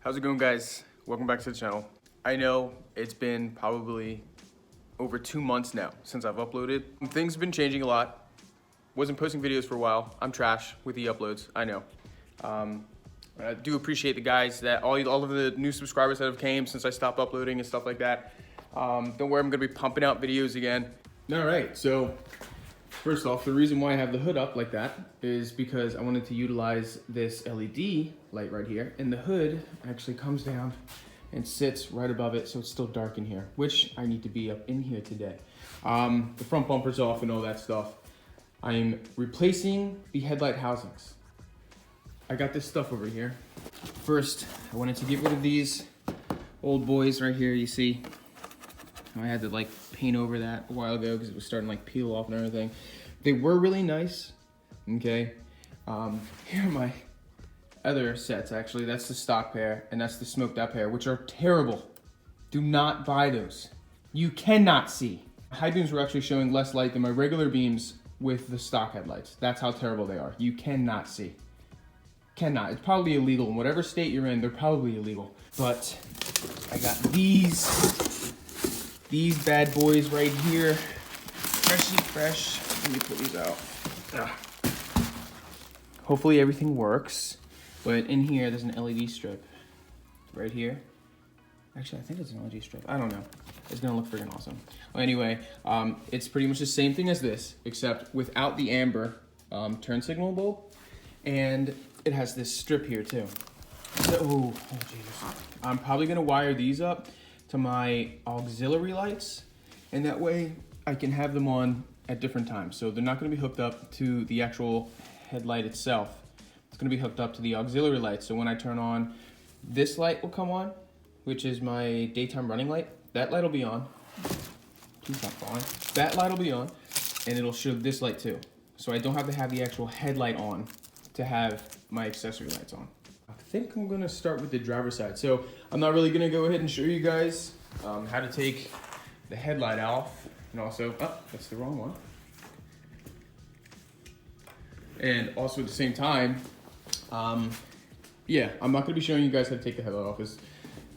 How's it going, guys? Welcome back to the channel. I know it's been probably over 2 months now since I've uploaded. Things have been changing a lot. Wasn't posting videos for a while. I'm trash with the uploads, I know. I do appreciate the guys that all of the new subscribers that have came since I stopped uploading and stuff like that. Don't worry, I'm gonna be pumping out videos again. All right, so first off, the reason why I have the hood up like that is because I wanted to utilize this LED light right here, and the hood actually comes down and sits right above it, so it's still dark in here, which I need to be up in here today. The front bumper's off and all that stuff. I'm replacing the headlight housings. I got this stuff over here. First, I wanted to get rid of these old boys right here, you see. I had to like paint over that a while ago because it was starting to like peel off and everything. They were really nice, okay? Here are my other sets actually. That's the stock pair and that's the smoked out pair, which are terrible. Do not buy those. You cannot see. High beams were actually showing less light than my regular beams with the stock headlights. That's how terrible they are. You cannot see. Cannot. It's probably illegal. In whatever state you're in, they're probably illegal. But I got these bad boys right here. Freshy fresh. Let me put these out. Hopefully everything works. But in here, there's an LED strip right here. Actually, I think it's an LED strip. I don't know. It's gonna look freaking awesome. Well, anyway, it's pretty much the same thing as this, except without the amber turn signal bulb. And it has this strip here too. So, oh Jesus. I'm probably gonna wire these up to my auxiliary lights, and that way I can have them on at different times. So they're not gonna be hooked up to the actual headlight itself. It's gonna be hooked up to the auxiliary light. So when I turn on, this light will come on, which is my daytime running light. That light will be on. Please stop falling. That light will be on, and it'll show this light too. So I don't have to have the actual headlight on to have my accessory lights on. I think I'm gonna start with the driver's side. So I'm not really gonna go ahead and show you guys how to take the headlight off, and also, oh, that's the wrong one. And also at the same time, yeah, I'm not gonna be showing you guys how to take the headlight off. It's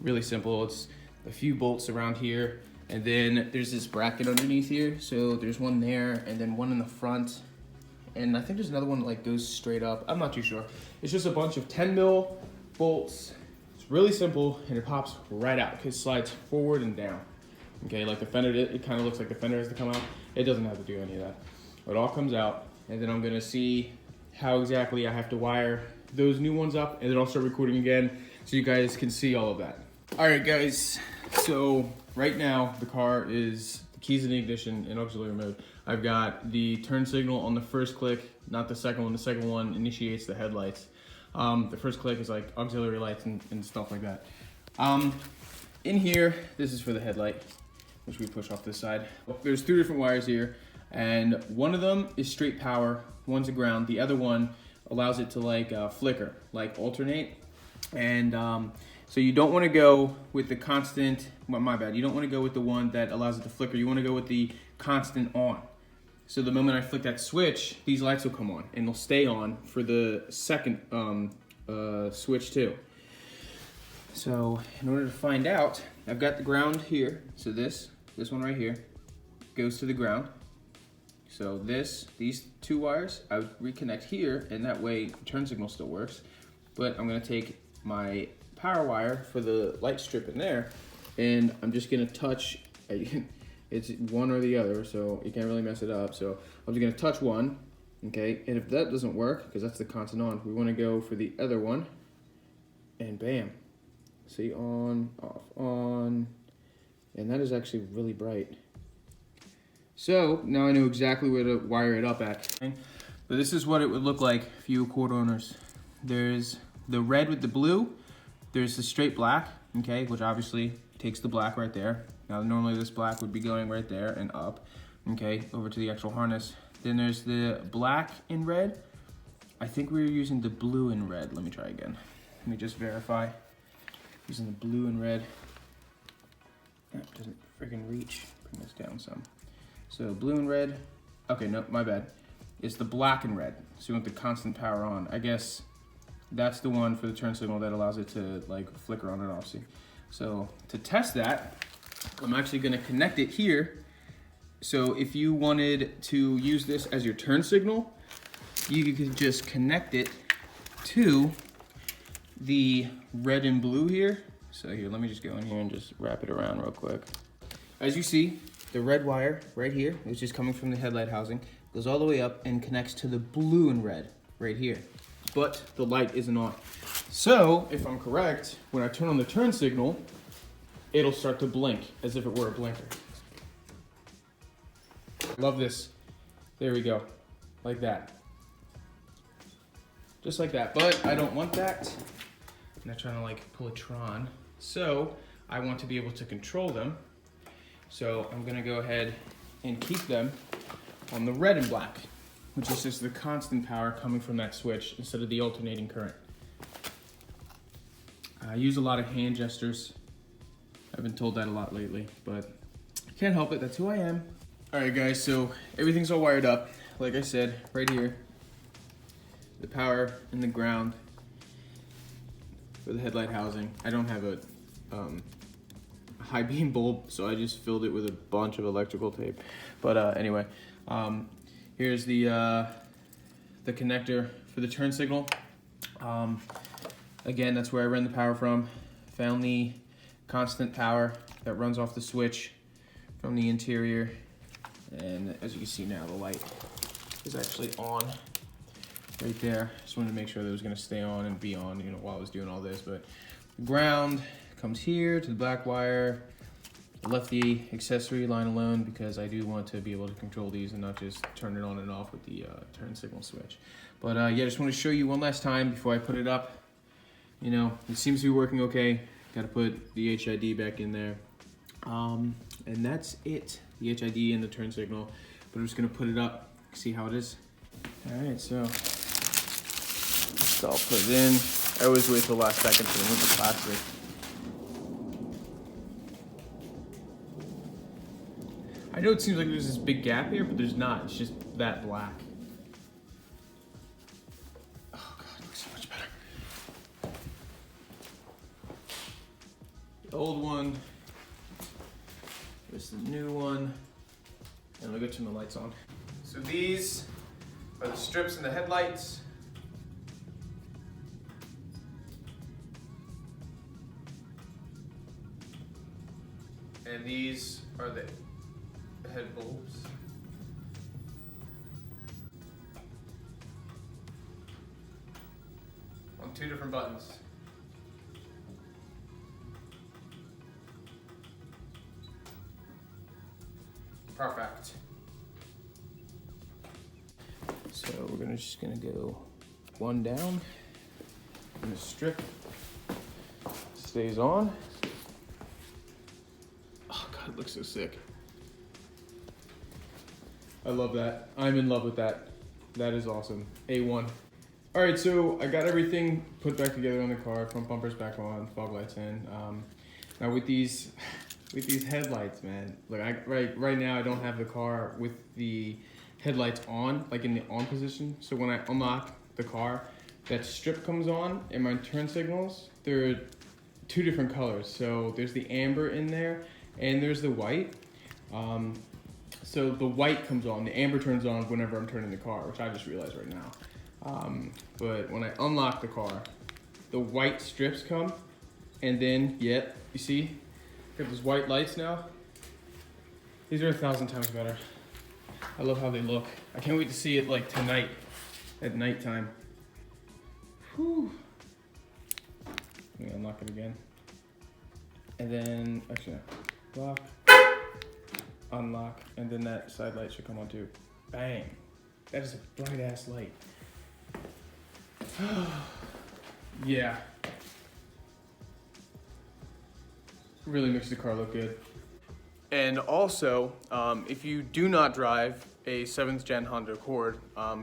really simple. It's a few bolts around here, and then there's this bracket underneath here. So there's one there, and then one in the front. And I think there's another one that like goes straight up. I'm not too sure. It's just a bunch of 10 mil bolts. It's really simple, and it pops right out. It slides forward and down. Okay, like the fender, it kind of looks like the fender has to come out. It doesn't have to do any of that. It all comes out, and then I'm gonna see how exactly I have to wire those new ones up, and then I'll start recording again so you guys can see all of that. All right, guys. So right now the car is the keys in the ignition in auxiliary mode. I've got the turn signal on the first click, not the second one. The second one initiates the headlights. The first click is like auxiliary lights and stuff like that. In here, this is for the headlight, which we push off this side. There's 2 different wires here, and one of them is straight power, one's a ground. The other one allows it to like flicker, like alternate. And so you don't want to go with the constant, well, my bad, you don't want to go with the one that allows it to flicker. You want to go with the constant on. So the moment I flick that switch, these lights will come on, and they'll stay on for the second switch too. So in order to find out, I've got the ground here. So this one right here goes to the ground. So these 2 wires, I would reconnect here, and that way the turn signal still works. But I'm gonna take my power wire for the light strip in there, and I'm just gonna touch, it's one or the other, so you can't really mess it up. So I'm just gonna touch one, okay? And if that doesn't work, because that's the constant on, we wanna go for the other one, and bam. See, on, off, on, and that is actually really bright. So now I know exactly where to wire it up at. But this is what it would look like for you Accord owners. There's the red with the blue, there's the straight black, okay, which obviously takes the black right there. Now normally this black would be going right there and up, okay, over to the actual harness. Then there's the black and red. I think we were using the blue and red. Let me try again. Let me just verify. Using the blue and red. That doesn't freaking reach. Bring this down some. So blue and red. Okay, no, my bad. It's the black and red. So you want the constant power on. I guess that's the one for the turn signal that allows it to like flicker on and off. See? So to test that, I'm actually gonna connect it here. So if you wanted to use this as your turn signal, you could just connect it to the red and blue here. So here, let me just go in here and just wrap it around real quick. As you see, the red wire right here, which is coming from the headlight housing, goes all the way up and connects to the blue and red right here. But the light isn't on. So if I'm correct, when I turn on the turn signal, it'll start to blink as if it were a blinker. Love this. There we go, like that. Just like that, but I don't want that. I'm not trying to like pull a Tron. So I want to be able to control them. So I'm gonna go ahead and keep them on the red and black, which is just the constant power coming from that switch instead of the alternating current. I use a lot of hand gestures. I've been told that a lot lately, but can't help it, that's who I am. All right guys, so everything's all wired up. Like I said, right here, the power and the ground for the headlight housing. I don't have a high beam bulb, so I just filled it with a bunch of electrical tape. But anyway, here's the connector for the turn signal. Again, that's where I ran the power from. Found the constant power that runs off the switch from the interior. And as you can see now, the light is actually on right there. Just wanted to make sure that it was gonna stay on and be on, you know, while I was doing all this. But the ground comes here to the black wire. I left the accessory line alone because I do want to be able to control these and not just turn it on and off with the turn signal switch. But yeah, just want to show you one last time before I put it up. You know, it seems to be working okay. Got to put the HID back in there. And that's it, the HID and the turn signal. But I'm just gonna put it up, see how it is. All right, so I'll put it in. I always wait till the last second to remove the plastic. I know it seems like there's this big gap here, but there's not. It's just that black. Oh God, it looks so much better. The old one. There's the new one. And we'll go turn the lights on. So these are the strips in the headlights. And these are the head bulbs. On two different buttons. Perfect. So we're just gonna go one down, and the strip stays on. Oh God, it looks so sick. I love that. I'm in love with that. That is awesome. A1. All right, so I got everything put back together on the car. Front bumper's back on, fog lights in. Now with these headlights, man. Look, right now I don't have the car with the headlights on, like in the on position. So when I unlock the car, that strip comes on, and my turn signals, they're two different colors. So there's the amber in there, and there's the white. So the white comes on, the amber turns on whenever I'm turning the car, which I just realized right now. But when I unlock the car, the white strips come, and then, yep, you see? Got those white lights now. These are 1,000 times better. I love how they look. I can't wait to see it like tonight, at nighttime. Whew. Let me unlock it again. And then, actually, lock, unlock, and then that side light should come on too. Bang. That is a bright ass light. Yeah. Really makes the car look good. And also, if you do not drive a 7th gen Honda Accord,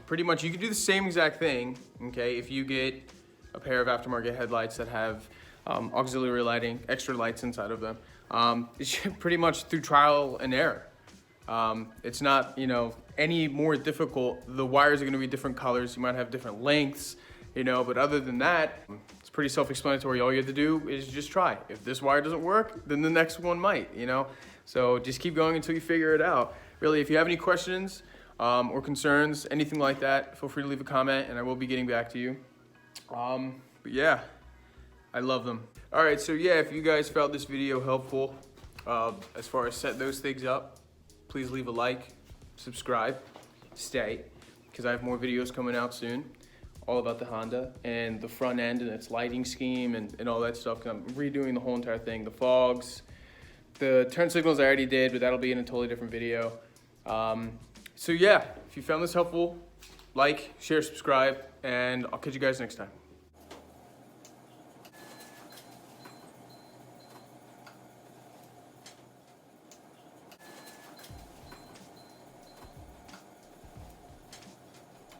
pretty much you can do the same exact thing, okay, if you get a pair of aftermarket headlights that have auxiliary lighting, extra lights inside of them. It's pretty much through trial and error. It's not, you know, any more difficult. The wires are gonna be different colors. You might have different lengths, you know, but other than that, it's pretty self-explanatory. All you have to do is just try. If this wire doesn't work, then the next one might, you know? So just keep going until you figure it out. Really, if you have any questions or concerns, anything like that, feel free to leave a comment and I will be getting back to you. But yeah, I love them. All right, so yeah, if you guys found this video helpful, as far as setting those things up, please leave a like, subscribe, stay, because I have more videos coming out soon, all about the Honda and the front end and its lighting scheme and all that stuff. I'm redoing the whole entire thing, the fogs, the turn signals I already did, but that'll be in a totally different video. So yeah, if you found this helpful, like, share, subscribe, and I'll catch you guys next time.